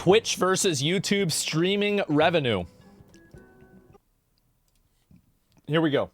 Twitch versus YouTube streaming revenue. Here we go.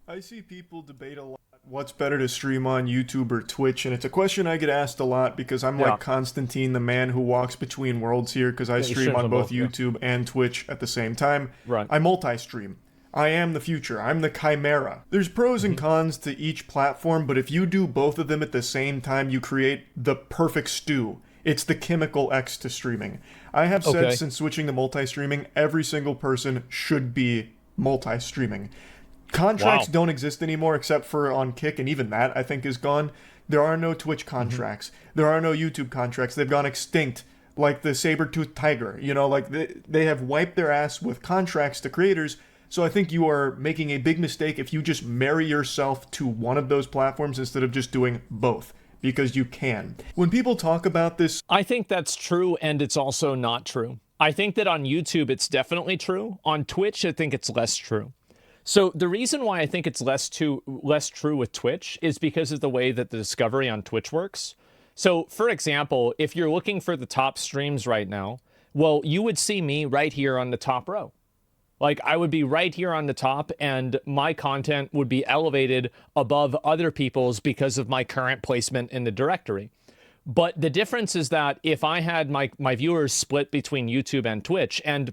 I see people debate a lot what's better to stream on YouTube or Twitch, and it's a question I get asked a lot because I'm like Constantine, the man who walks between worlds here, because I stream on both YouTube and Twitch at the same time. Right. I multi-stream. I am the future. I'm the chimera. There's pros and cons to each platform, but if you do both of them at the same time, you create the perfect stew. It's the chemical X to streaming. I have said since switching to multi-streaming, every single person should be multi-streaming. Contracts don't exist anymore except for on Kick, and even that I think is gone. There are no Twitch contracts. There are no YouTube contracts. They've gone extinct, like the saber-toothed tiger. You know, like they have wiped their ass with contracts to creators. So I think you are making a big mistake if you just marry yourself to one of those platforms instead of just doing both, because you can. When people talk about this, I think that's true, and it's also not true. I think that on YouTube it's definitely true. On Twitch, I think it's less true. So the reason why I think it's less true with Twitch is because of the way that the discovery on Twitch works. So, for example, if you're looking for the top streams right now, well, you would see me right here on the top row. Like, I would be right here on the top, and my content would be elevated above other people's because of my current placement in the directory. But the difference is that if I had my viewers split between YouTube and Twitch, and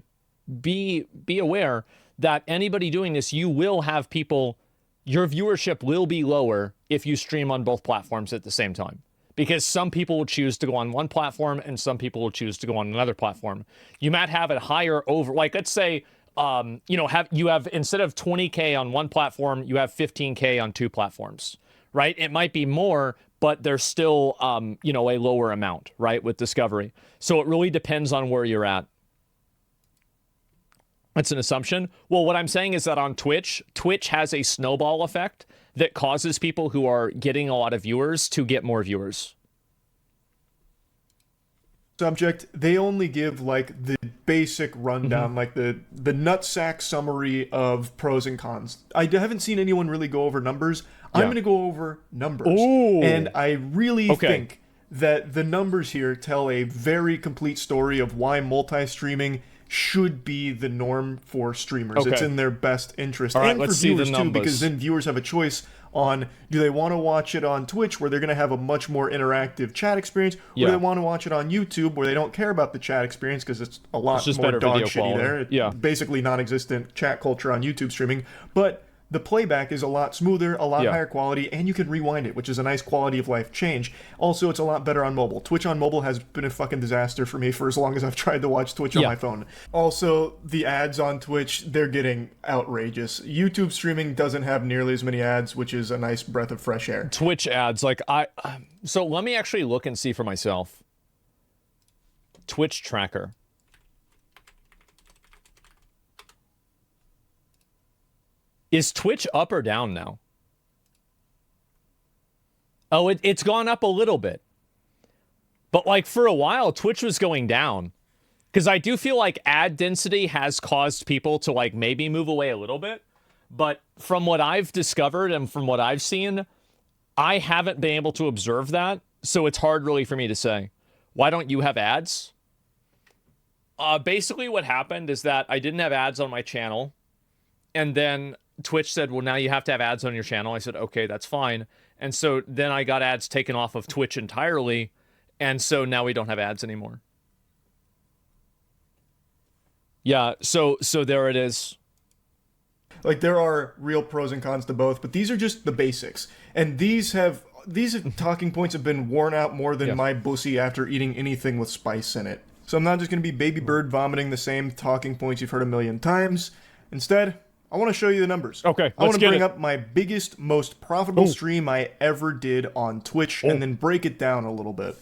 be aware that anybody doing this, you will have people, your viewership will be lower if you stream on both platforms at the same time. Because some people will choose to go on one platform and some people will choose to go on another platform. You might have a higher like, let's say, you have instead of 20K on one platform, you have 15K on two platforms, right? It might be more, but there's still, a lower amount, right, with discovery. So it really depends on where you're at. That's an assumption. Well, what I'm saying is that on Twitch has a snowball effect that causes people who are getting a lot of viewers to get more viewers. Subject, they only give like the basic rundown, like the nutsack summary of pros and cons. I haven't seen anyone really go over numbers. I'm going to go over numbers. Ooh. And I really think that the numbers here tell a very complete story of why multi-streaming should be the norm for streamers. It's in their best interest. All right, and for viewers too, because then viewers have a choice on, do they want to watch it on Twitch where they're going to have a much more interactive chat experience, or do they want to watch it on YouTube where they don't care about the chat experience because it's a lot more dog shitty there. It's basically non-existent chat culture on YouTube streaming. But the playback is a lot smoother, a lot higher quality, and you can rewind it, which is a nice quality of life change. Also, it's a lot better on mobile. Twitch on mobile has been a fucking disaster for me for as long as I've tried to watch Twitch on my phone. Also, the ads on Twitch, they're getting outrageous. YouTube streaming doesn't have nearly as many ads, which is a nice breath of fresh air. Twitch ads, so let me actually look and see for myself. Twitch tracker. Is Twitch up or down now? Oh, it's gone up a little bit. But like for a while, Twitch was going down. Because I do feel like ad density has caused people to like maybe move away a little bit. But from what I've discovered and from what I've seen, I haven't been able to observe that. So it's hard really for me to say. Why don't you have ads? Basically what happened is that I didn't have ads on my channel. And then Twitch said, well, now you have to have ads on your channel. I said, okay, that's fine. And so then I got ads taken off of Twitch entirely. And so now we don't have ads anymore. Yeah, so there it is. Like, there are real pros and cons to both, but these are just the basics. And these talking points have been worn out more than my pussy after eating anything with spice in it. So I'm not just going to be baby bird vomiting the same talking points you've heard a million times. Instead, I want to show you the numbers. Okay, I want to bring up my biggest, most profitable stream I ever did on Twitch and then break it down a little bit.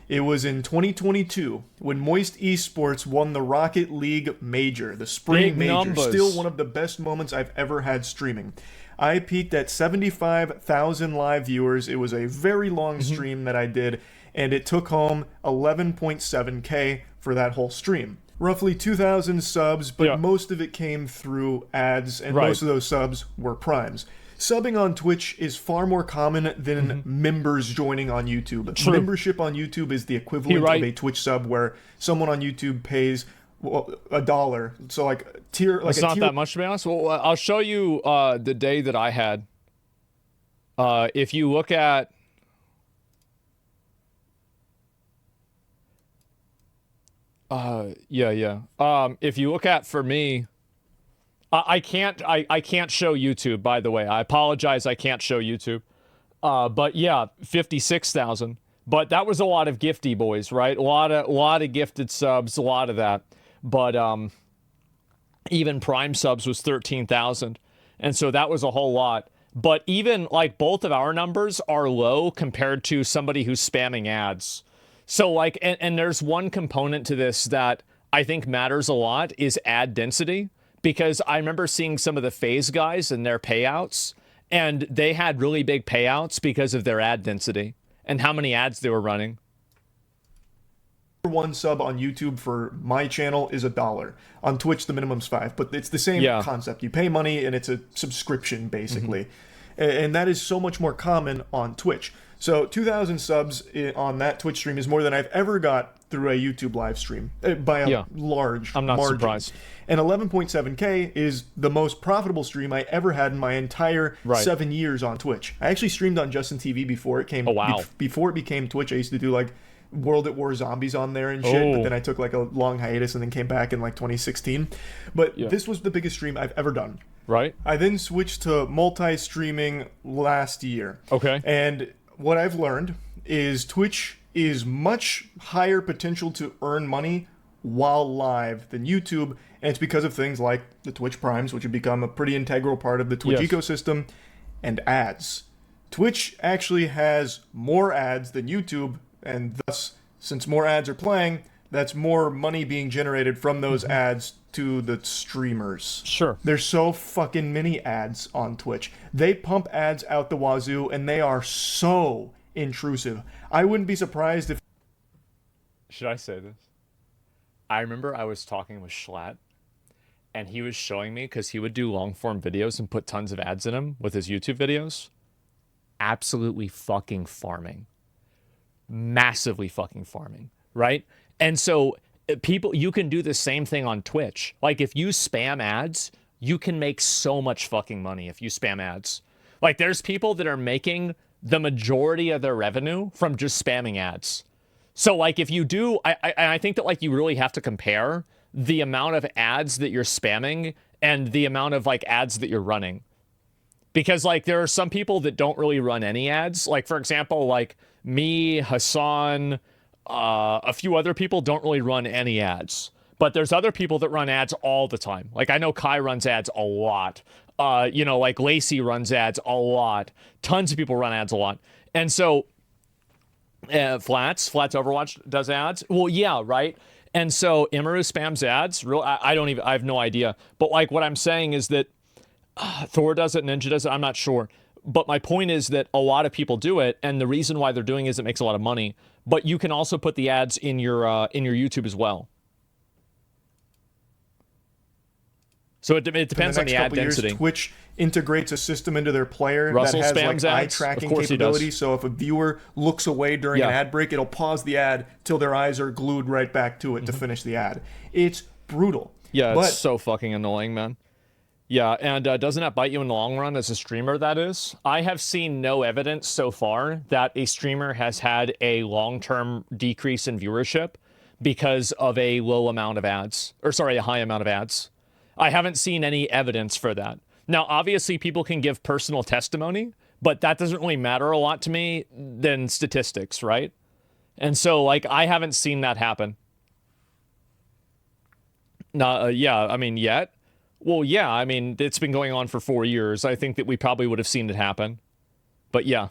It was in 2022 when Moist Esports won the Rocket League Major, the spring major. Still one of the best moments I've ever had streaming. I peaked at 75,000 live viewers. It was a very long stream that I did, and it took home 11.7K for that whole stream. Roughly 2,000 subs, but most of it came through ads, and most of those subs were primes. Subbing on Twitch is far more common than members joining on YouTube. True. Membership on YouTube is the equivalent of a Twitch sub, where someone on YouTube pays $1. So like tier, like it's not that much to be honest. Well, I'll show you the day that I had. If you look at if you look at, for me, I can't show YouTube, by the way. I apologize, I can't show YouTube. But yeah, 56,000. But that was a lot of gifty boys, right? A lot of gifted subs, a lot of that. But even Prime subs was 13,000. And so that was a whole lot. But even like both of our numbers are low compared to somebody who's spamming ads. So like, and there's one component to this that I think matters a lot is ad density. Because I remember seeing some of the FaZe guys and their payouts, and they had really big payouts because of their ad density and how many ads they were running. One sub on YouTube for my channel is $1. On Twitch, the minimum's $5, but it's the same concept. You pay money and it's a subscription, basically. And that is so much more common on Twitch. So 2,000 subs on that Twitch stream is more than I've ever got through a YouTube live stream by a large I'm not margin. surprised. And 11.7K is the most profitable stream I ever had in my entire 7 years on Twitch. I actually streamed on Justin TV before it came. Before it became Twitch, I used to do like World at War Zombies on there and shit. But then I took like a long hiatus and then came back in like 2016. But this was the biggest stream I've ever done. Right. I then switched to multi-streaming last year. Okay. And what I've learned is Twitch is much higher potential to earn money while live than YouTube, and it's because of things like the Twitch Primes, which have become a pretty integral part of the Twitch ecosystem, and ads. Twitch actually has more ads than YouTube, and thus, since more ads are playing, that's more money being generated from those ads to the streamers. Sure. There's so fucking many ads on Twitch. They pump ads out the wazoo, and they are so intrusive. I wouldn't be surprised if... Should I say this? I remember I was talking with Schlatt, and he was showing me, because he would do long-form videos and put tons of ads in them with his YouTube videos. Absolutely fucking farming. Massively fucking farming, right? And so people, you can do the same thing on Twitch. Like if you spam ads, you can make so much fucking money if you spam ads. Like there's people that are making the majority of their revenue from just spamming ads. So like if you do, I think that like you really have to compare the amount of ads that you're spamming and the amount of like ads that you're running. Because like there are some people that don't really run any ads. Like for example, like me, Hassan, a few other people don't really run any ads. But there's other people that run ads all the time. Like I know Kai runs ads a lot. You know, like Lacey runs ads a lot. Tons of people run ads a lot. And so Flats Overwatch does ads. Well, yeah, right. And so Imaru spams ads. I have no idea. But like what I'm saying is that Thor does it, Ninja does it. I'm not sure. But my point is that a lot of people do it, and the reason why they're doing it is it makes a lot of money. But you can also put the ads in your YouTube as well. So it depends on the ad density. Years, Twitch integrates a system into their player Russell that has spams like eye ads. tracking capability. So if a viewer looks away during an ad break, it'll pause the ad till their eyes are glued right back to it to finish the ad. It's brutal. Yeah, it's so fucking annoying, man. Yeah, and doesn't that bite you in the long run as a streamer, that is? I have seen no evidence so far that a streamer has had a long-term decrease in viewership because of a low amount of ads. Or sorry, a high amount of ads. I haven't seen any evidence for that. Now, obviously, people can give personal testimony, but that doesn't really matter a lot to me than statistics, right? And so, like, I haven't seen that happen. Yeah, I mean, yet. Well, yeah, I mean, it's been going on for 4 years. I think that we probably would have seen it happen. But yeah.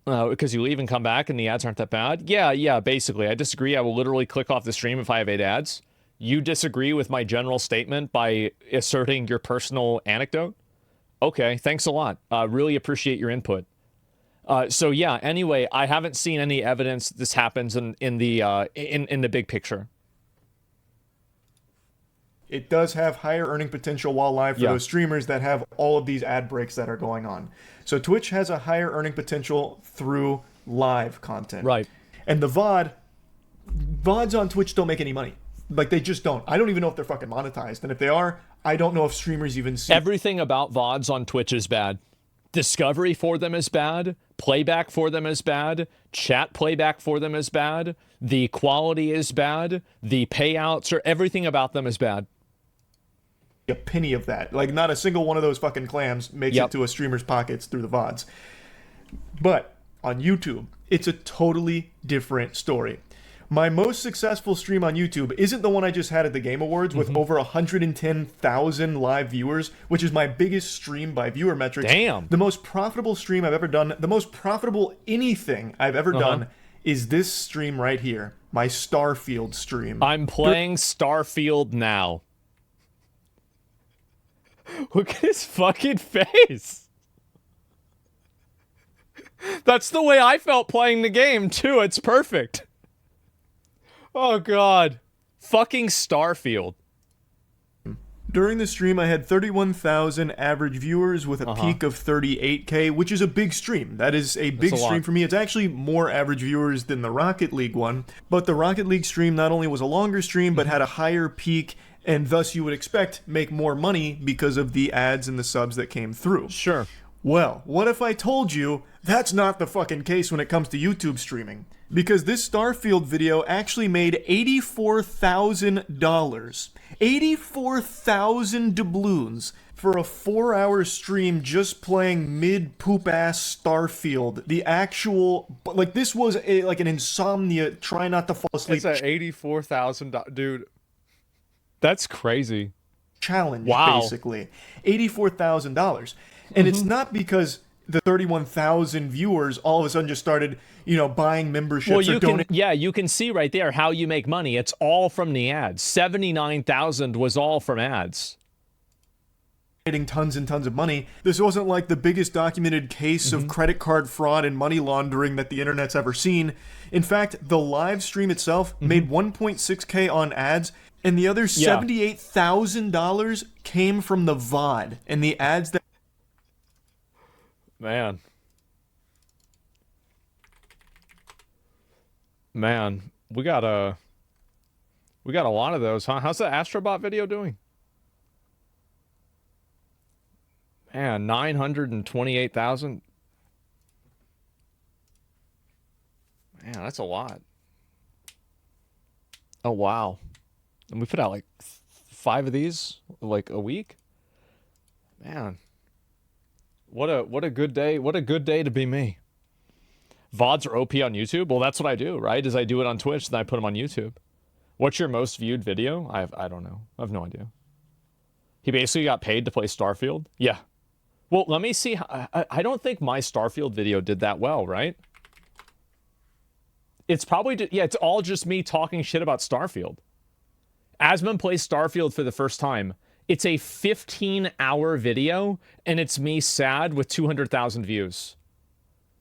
Because you leave and come back and the ads aren't that bad? Yeah, basically. I disagree. I will literally click off the stream if I have 8 ads. You disagree with my general statement by asserting your personal anecdote? Okay, thanks a lot. Really appreciate your input. So yeah, anyway, I haven't seen any evidence that this happens in the big picture. it does have higher earning potential while live for Yeah. those streamers that have all of these ad breaks that are going on. So Twitch has a higher earning potential through live content. Right. And the VODs on Twitch don't make any money. Like, they just don't. I don't even know if they're fucking monetized. And if they are, I don't know if streamers even see. Everything about VODs on Twitch is bad. Discovery for them is bad. Playback for them is bad. Chat playback for them is bad. The quality is bad. The payouts or everything about them is bad. A penny of that. Like, not a single one of those fucking clams makes it to a streamer's pockets through the VODs. But on YouTube, it's a totally different story. My most successful stream on YouTube isn't the one I just had at the Game Awards with over 110,000 live viewers, which is my biggest stream by viewer metrics. Damn. The most profitable stream I've ever done, the most profitable anything I've ever done is this stream right here, my Starfield stream. I'm playing Starfield now. Look at his fucking face. That's the way I felt playing the game, too. It's perfect. Oh, God. Fucking Starfield. During the stream, I had 31,000 average viewers with a peak of 38K, which is a big stream. That is a big stream for me. It's actually more average viewers than the Rocket League one. But the Rocket League stream not only was a longer stream, but had a higher peak, and thus you would expect make more money because of the ads and the subs that came through. Sure. Well, what if I told you that's not the fucking case when it comes to YouTube streaming? Because this Starfield video actually made $84,000. 84,000 doubloons for a 4-hour stream just playing mid-poop-ass Starfield. The actual... Like, this was like an insomnia, try not to fall asleep... It's at $84,000... Dude. That's crazy. Challenge, basically. $84,000. And it's not because the 31,000 viewers all of a sudden just started, buying memberships Well, or donating. you can see right there how you make money. It's all from the ads. 79,000 was all from ads. Tons and tons of money. This wasn't like the biggest documented case of credit card fraud and money laundering that the internet's ever seen. In fact, the live stream itself made 1.6K on ads, and the other $78,000 came from the VOD and the ads that... Man, we got a lot of those, huh? How's the Astrobot video doing? Man, 928,000. Man, that's a lot. Oh wow, and we put out like 5 of these like a week. Man. What a good day. What a good day to be me. VODs are OP on YouTube? Well, that's what I do, right? Is I do it on Twitch, then I put them on YouTube. What's your most viewed video? I don't know. I have no idea. He basically got paid to play Starfield? Yeah. Well, let me see. I don't think my Starfield video did that well, right? It's probably... Yeah, it's all just me talking shit about Starfield. Asmon plays Starfield for the first time. It's a 15-hour video, and it's me sad with 200,000 views.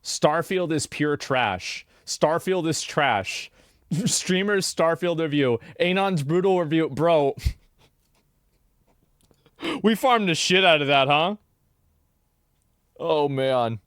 Starfield is pure trash. Starfield is trash. Streamers Starfield review. Anon's brutal review. Bro. We farmed the shit out of that, huh? Oh, man.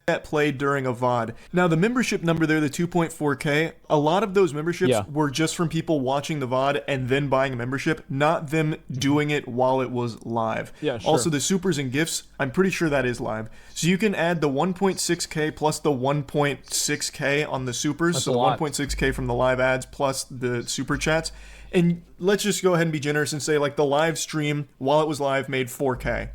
That played during a VOD. Now, the membership number there, the 2.4K, a lot of those memberships were just from people watching the VOD and then buying a membership, not them doing it while it was live. Yeah, sure. Also, the supers and gifts, I'm pretty sure that is live. So you can add the 1.6K plus the 1.6K on the supers. That's so a the lot. 1.6K from the live ads plus the super chats. And let's just go ahead and be generous and say, like, the live stream, while it was live, made 4K.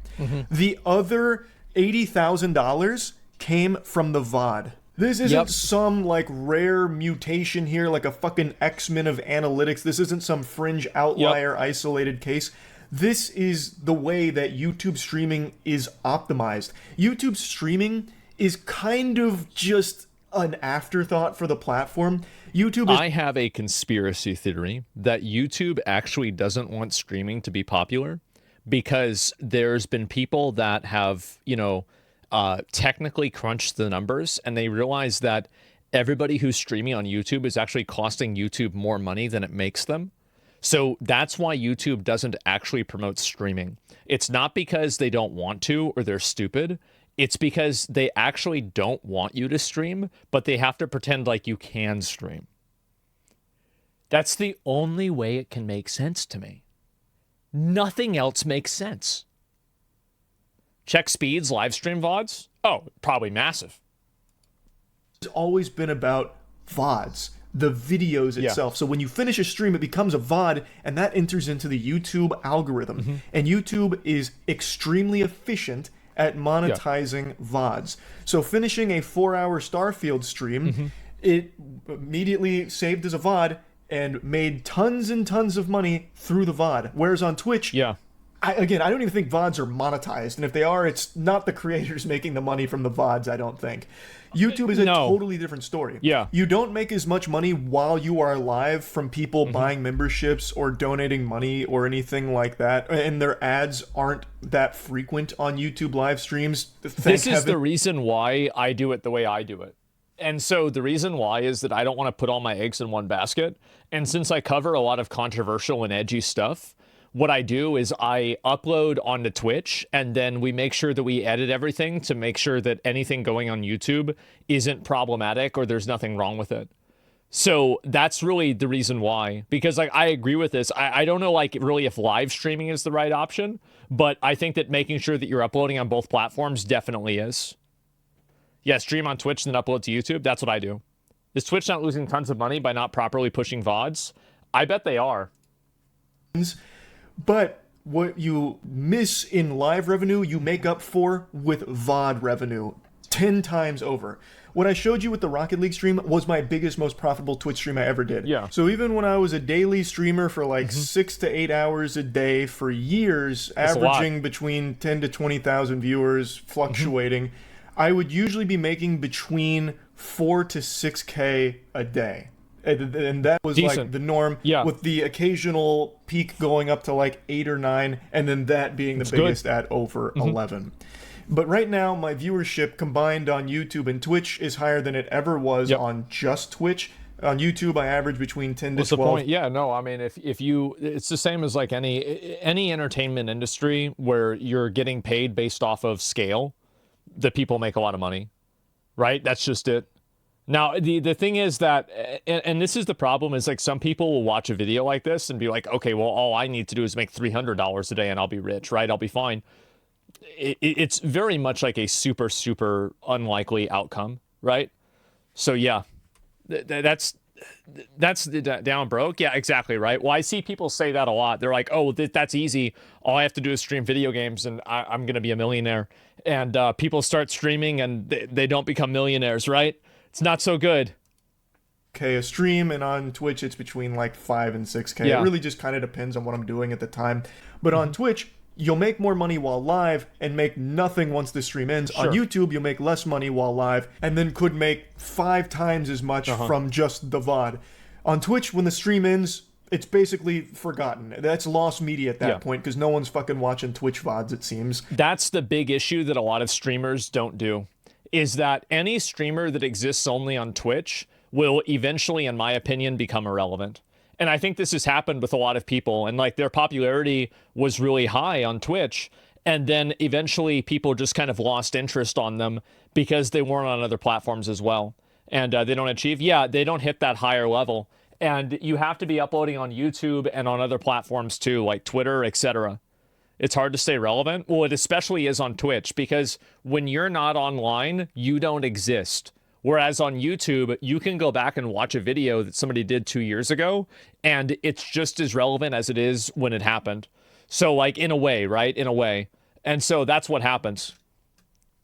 The other $80,000 came from the VOD. This isn't some, like, rare mutation here, like a fucking X-Men of analytics. This isn't some fringe outlier isolated case. This is the way that YouTube streaming is optimized. YouTube streaming is kind of just an afterthought for the platform. I have a conspiracy theory that YouTube actually doesn't want streaming to be popular because there's been people that have, technically crunched the numbers, and they realize that everybody who's streaming on YouTube is actually costing YouTube more money than it makes them. So that's why YouTube doesn't actually promote streaming. It's not because they don't want to or they're stupid. It's because they actually don't want you to stream, but they have to pretend like you can stream. That's the only way it can make sense to me. Nothing else makes sense. Check speeds, live stream VODs. Oh, probably massive. It's always been about VODs, the videos itself. So when you finish a stream, it becomes a VOD, and that enters into the YouTube algorithm. And YouTube is extremely efficient at monetizing VODs. So finishing a 4-hour Starfield stream, it immediately saved as a VOD and made tons and tons of money through the VOD. Whereas on Twitch, I don't even think VODs are monetized. And if they are, it's not the creators making the money from the VODs, I don't think. YouTube is a totally different story. You don't make as much money while you are live from people buying memberships or donating money or anything like that. And their ads aren't that frequent on YouTube live streams. This is the reason why I do it the way I do it. And so the reason why is that I don't want to put all my eggs in one basket. And since I cover a lot of controversial and edgy stuff, what I do is I upload onto Twitch, and then we make sure that we edit everything to make sure that anything going on YouTube isn't problematic or there's nothing wrong with it. So that's really the reason why, because like I agree with this. I don't know like really if live streaming is the right option, but I think that making sure that you're uploading on both platforms definitely is. Yeah, stream on Twitch and then upload to YouTube. That's what I do. Is Twitch not losing tons of money by not properly pushing VODs? I bet they are. But what you miss in live revenue, you make up for with VOD revenue 10 times over. What I showed you with the Rocket League stream was my biggest, most profitable Twitch stream I ever did. So even when I was a daily streamer for like 6 to 8 hours a day for years, averaging between 10 to 20,000 viewers, fluctuating, I would usually be making between 4 to 6K a day. And that was decent. Like the norm, with the occasional peak going up to like 8 or 9, and then that being the biggest at over 11. But right now, my viewership combined on YouTube and Twitch is higher than it ever was on just Twitch. On YouTube, I average between 10 to 12. What's the point? Yeah, no, I mean, if you, it's the same as like any entertainment industry where you're getting paid based off of scale, that people make a lot of money, right? That's just it. Now, the thing is that, and this is the problem, is like some people will watch a video like this and be like, okay, well, all I need to do is make $300 a day and I'll be rich, right? I'll be fine. It's very much like a super, super unlikely outcome, right? So yeah, that's down broke. Yeah, exactly, right? Well, I see people say that a lot. They're like, oh, that's easy. All I have to do is stream video games and I'm going to be a millionaire. And people start streaming and they don't become millionaires, right? It's not so good. A stream, and on Twitch it's between like 5 and 6K. It really just kind of depends on what I'm doing at the time. But on Twitch, you'll make more money while live and make nothing once the stream ends. On YouTube, you'll make less money while live and then could make 5 times as much from just the VOD. On Twitch, when the stream ends, it's basically forgotten. That's lost media at that point because no one's fucking watching Twitch VODs, it seems. That's the big issue that a lot of streamers don't do. Is that any streamer that exists only on Twitch will eventually, in my opinion, become irrelevant. And I think this has happened with a lot of people, and like their popularity was really high on Twitch, and then eventually people just kind of lost interest on them because they weren't on other platforms as well. And they don't achieve, they don't hit that higher level. And you have to be uploading on YouTube and on other platforms too, like Twitter, etc. It's hard to stay relevant. Well, it especially is on Twitch because when you're not online, you don't exist. Whereas on YouTube, you can go back and watch a video that somebody did 2 years ago, and it's just as relevant as it is when it happened. So like in a way, right? In a way. And so that's what happens.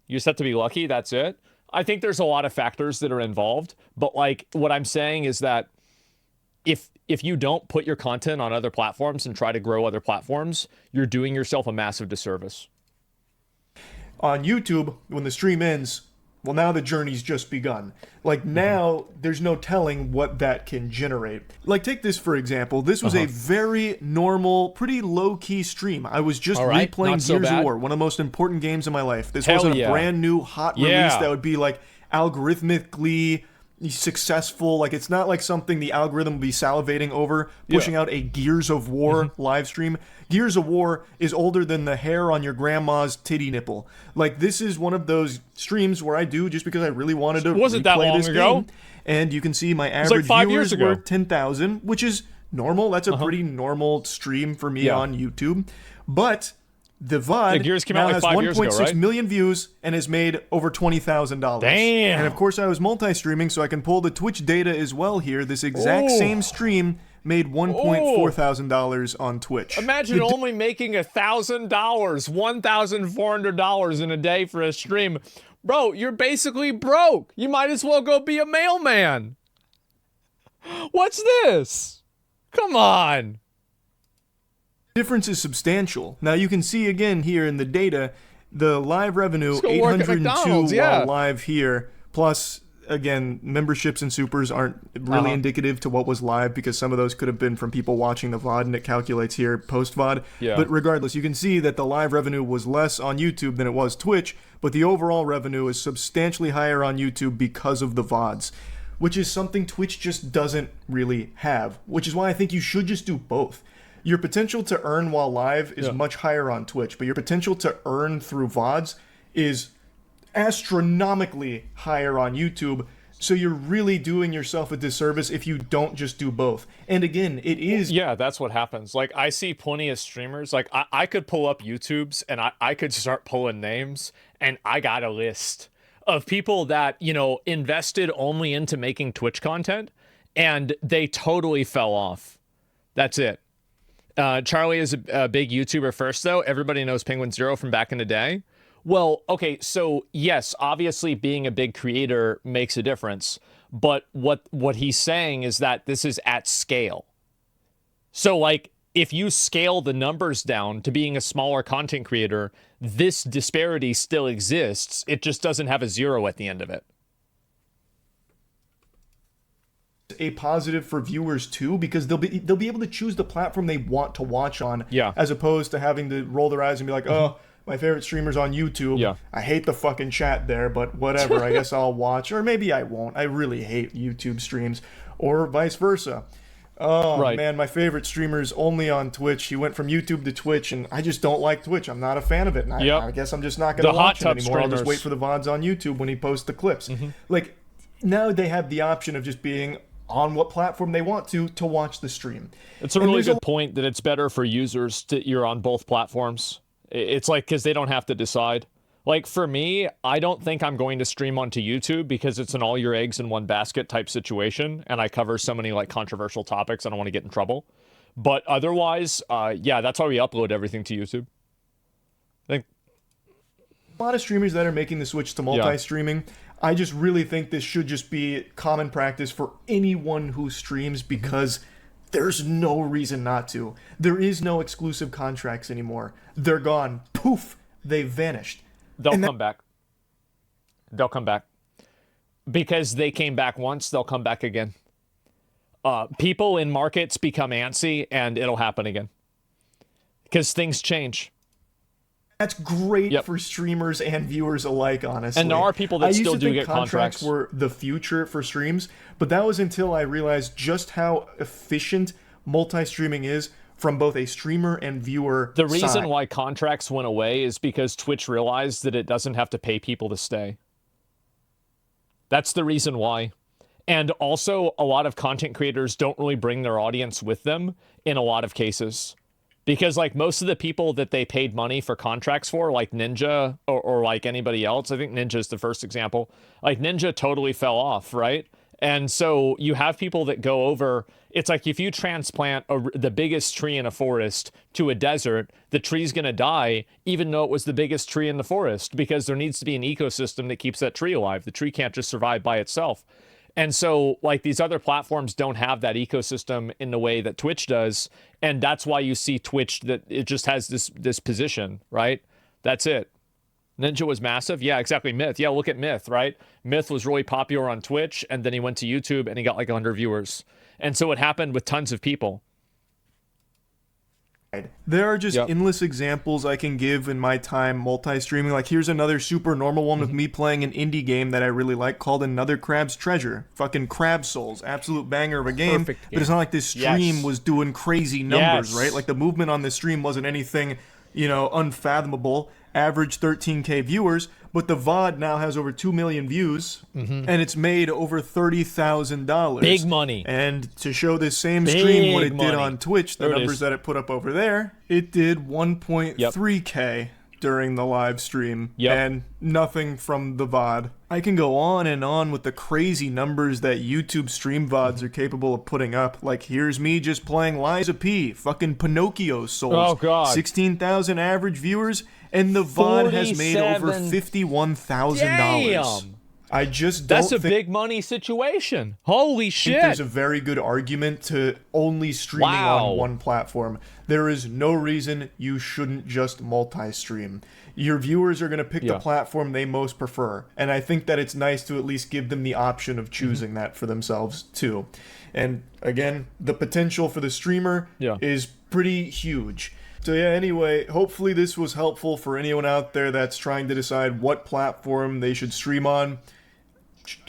You just have to be lucky. That's it. I think there's a lot of factors that are involved, but like what I'm saying is that if you don't put your content on other platforms and try to grow other platforms, you're doing yourself a massive disservice. On YouTube, when the stream ends, well, now the journey's just begun. Like now, there's no telling what that can generate. Like take this for example. This was a very normal, pretty low-key stream. I was just replaying Gears of War, one of the most important games in my life. This wasn't a brand new hot release that would be like algorithmically successful. Like, it's not like something the algorithm will be salivating over, pushing out a Gears of War live stream. Gears of War is older than the hair on your grandma's titty nipple. Like, this is one of those streams where I do just because I really wanted to wasn't that long this ago. game. And you can see my like average 5 viewers years ago. were 10,000, which is normal. That's a pretty normal stream for me on YouTube. But the VOD Gears came now out like has 5 years ago, 1.6 right? million views and has made over $20,000. Damn. And of course, I was multi-streaming, so I can pull the Twitch data as well here. This exact Ooh. same stream made $1.4 thousand on Twitch. Imagine only making $1,000, $1,400 in a day for a stream. Bro, you're basically broke. You might as well go be a mailman. What's this? Come on. The difference is substantial. Now you can see again here in the data, the live revenue, go work at 802 McDonald's, yeah. while live here, plus again, memberships and supers aren't really indicative to what was live because some of those could have been from people watching the VOD, and it calculates here post-VOD. Yeah. But regardless, you can see that the live revenue was less on YouTube than it was Twitch, but the overall revenue is substantially higher on YouTube because of the VODs, which is something Twitch just doesn't really have, which is why I think you should just do both. Your potential to earn while live is much higher on Twitch, but your potential to earn through VODs is astronomically higher on YouTube, so you're really doing yourself a disservice if you don't just do both. And again, it is... Yeah, that's what happens. Like, I see plenty of streamers. Like, I could pull up YouTubes, and I could start pulling names, and I got a list of people that, you know, invested only into making Twitch content, and they totally fell off. That's it. Charlie is a big YouTuber first, though. Everybody knows Penguin Zero from back in the day. Well, okay, so yes, obviously being a big creator makes a difference, but what he's saying is that this is at scale. So, like, if you scale the numbers down to being a smaller content creator, this disparity still exists. It just doesn't have a zero at the end of it. A positive for viewers too, because they'll be able to choose the platform they want to watch on, as opposed to having to roll their eyes and be like, oh, my favorite streamer's on YouTube. Yeah. I hate the fucking chat there, but whatever. I guess I'll watch, or maybe I won't. I really hate YouTube streams, or vice versa. Oh man, my favorite streamer's only on Twitch. He went from YouTube to Twitch, and I just don't like Twitch. I'm not a fan of it, and I guess I'm just not going to watch it anymore. I'll just wait for the VODs on YouTube when he posts the clips. Like, now they have the option of just being on what platform they want to watch the stream. It's a really good point that it's better for users that you're on both platforms. It's like, because they don't have to decide. Like, for me, I don't think I'm going to stream onto YouTube because it's an all your eggs in one basket type situation, and I cover so many, like, controversial topics, I don't want to get in trouble. But otherwise, yeah, that's why we upload everything to YouTube. I think a lot of streamers that are making the switch to multi-streaming, I just really think this should just be common practice for anyone who streams, because there's no reason not to. There is no exclusive contracts anymore. They're gone. Poof, they've vanished. They'll come back. They'll come back. Because they came back once, they'll come back again. People in markets become antsy, and it'll happen again. Because things change. That's great for streamers and viewers alike, honestly. And there are people that still do get contracts. Were the future for streams, but that was until I realized just how efficient multi-streaming is from both a streamer and viewer The reason side. why contracts went away is because Twitch realized that it doesn't have to pay people to stay. That's the reason why. And also, a lot of content creators don't really bring their audience with them in a lot of cases. Because, like, most of the people that they paid money for contracts for, like Ninja or like anybody else, I think Ninja is the first example, like Ninja totally fell off, right? And so you have people that go over, it's like if you transplant the biggest tree in a forest to a desert, the tree's going to die, even though it was the biggest tree in the forest, because there needs to be an ecosystem that keeps that tree alive. The tree can't just survive by itself. And so, like, these other platforms don't have that ecosystem in the way that Twitch does, and that's why you see Twitch, that it just has this position, right? That's it. Ninja was massive. Yeah, exactly. Myth. Yeah, look at Myth, right? Myth was really popular on Twitch, and then he went to YouTube, and he got like 100 viewers. And so it happened with tons of people. There are just Yep. endless examples I can give in my time multi-streaming. Like, here's another super normal one with me playing an indie game that I really like called Another Crab's Treasure. Fucking Crab Souls. Absolute banger of a game. Perfect But it's game. not like this stream Yes. was doing crazy numbers, Yes. right? Like, the movement on this stream wasn't anything, unfathomable. Average 13K viewers. But the VOD now has over 2 million views. And it's made over $30,000. Big money. And to show this same stream what it Big did money. on Twitch, the There it numbers is. that it put up over there, it did 1.3K during the live stream. Yep. And nothing from the VOD. I can go on and on with the crazy numbers that YouTube stream VODs are capable of putting up. Like, here's me just playing Liza P. Fucking Pinocchio Souls. Oh, God. 16,000 average viewers, and the VOD has made over 47. $51,000. Damn. I just don't That's a think big money situation. Holy shit. there's a very good argument to only streaming Wow. on one platform. There is no reason you shouldn't just multi-stream. Your viewers are going to pick the Yeah. platform they most prefer, and I think that it's nice to at least give them the option of choosing that for themselves too. And again, the potential for the streamer Yeah. is pretty huge. So yeah, anyway, hopefully this was helpful for anyone out there that's trying to decide what platform they should stream on.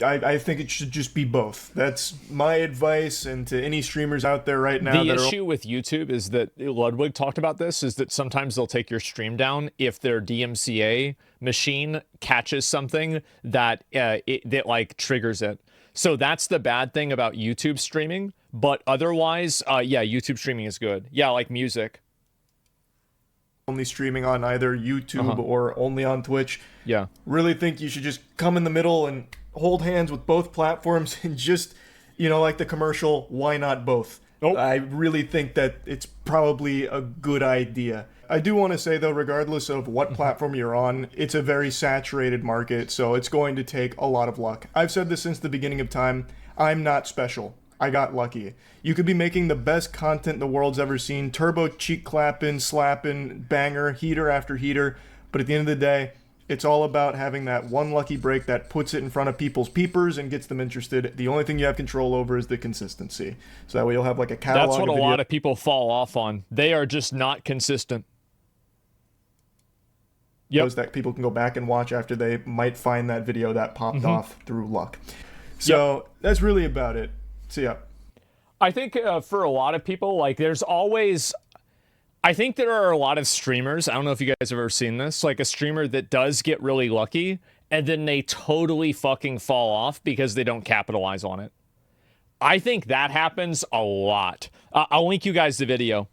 I think it should just be both. That's my advice, and to any streamers out there right now The that are issue with YouTube is that Ludwig talked about this, is that sometimes they'll take your stream down if their DMCA machine catches something that that like triggers it. So that's the bad thing about YouTube streaming. But otherwise, yeah, YouTube streaming is good. Yeah, like music. only streaming on either YouTube or only on Twitch. Yeah. Really think you should just come in the middle and hold hands with both platforms and just, like the commercial, why not both? Nope. I really think that it's probably a good idea. I do want to say, though, regardless of what platform you're on, it's a very saturated market, so it's going to take a lot of luck. I've said this since the beginning of time. I'm not special. I got lucky. You could be making the best content the world's ever seen, turbo cheek clapping, slapping, banger, heater after heater, but at the end of the day, it's all about having that one lucky break that puts it in front of people's peepers and gets them interested. The only thing you have control over is the consistency. So that way you'll have like a catalog That's what of a video- lot of people fall off on. They are just not consistent. Yep. that people can go back and watch after they might find that video that popped off through luck. So that's really about it. So yeah. I think for a lot of people, like there's always, I think there are a lot of streamers. I don't know if you guys have ever seen this, like a streamer that does get really lucky and then they totally fucking fall off because they don't capitalize on it. I think that happens a lot. I'll link you guys the video.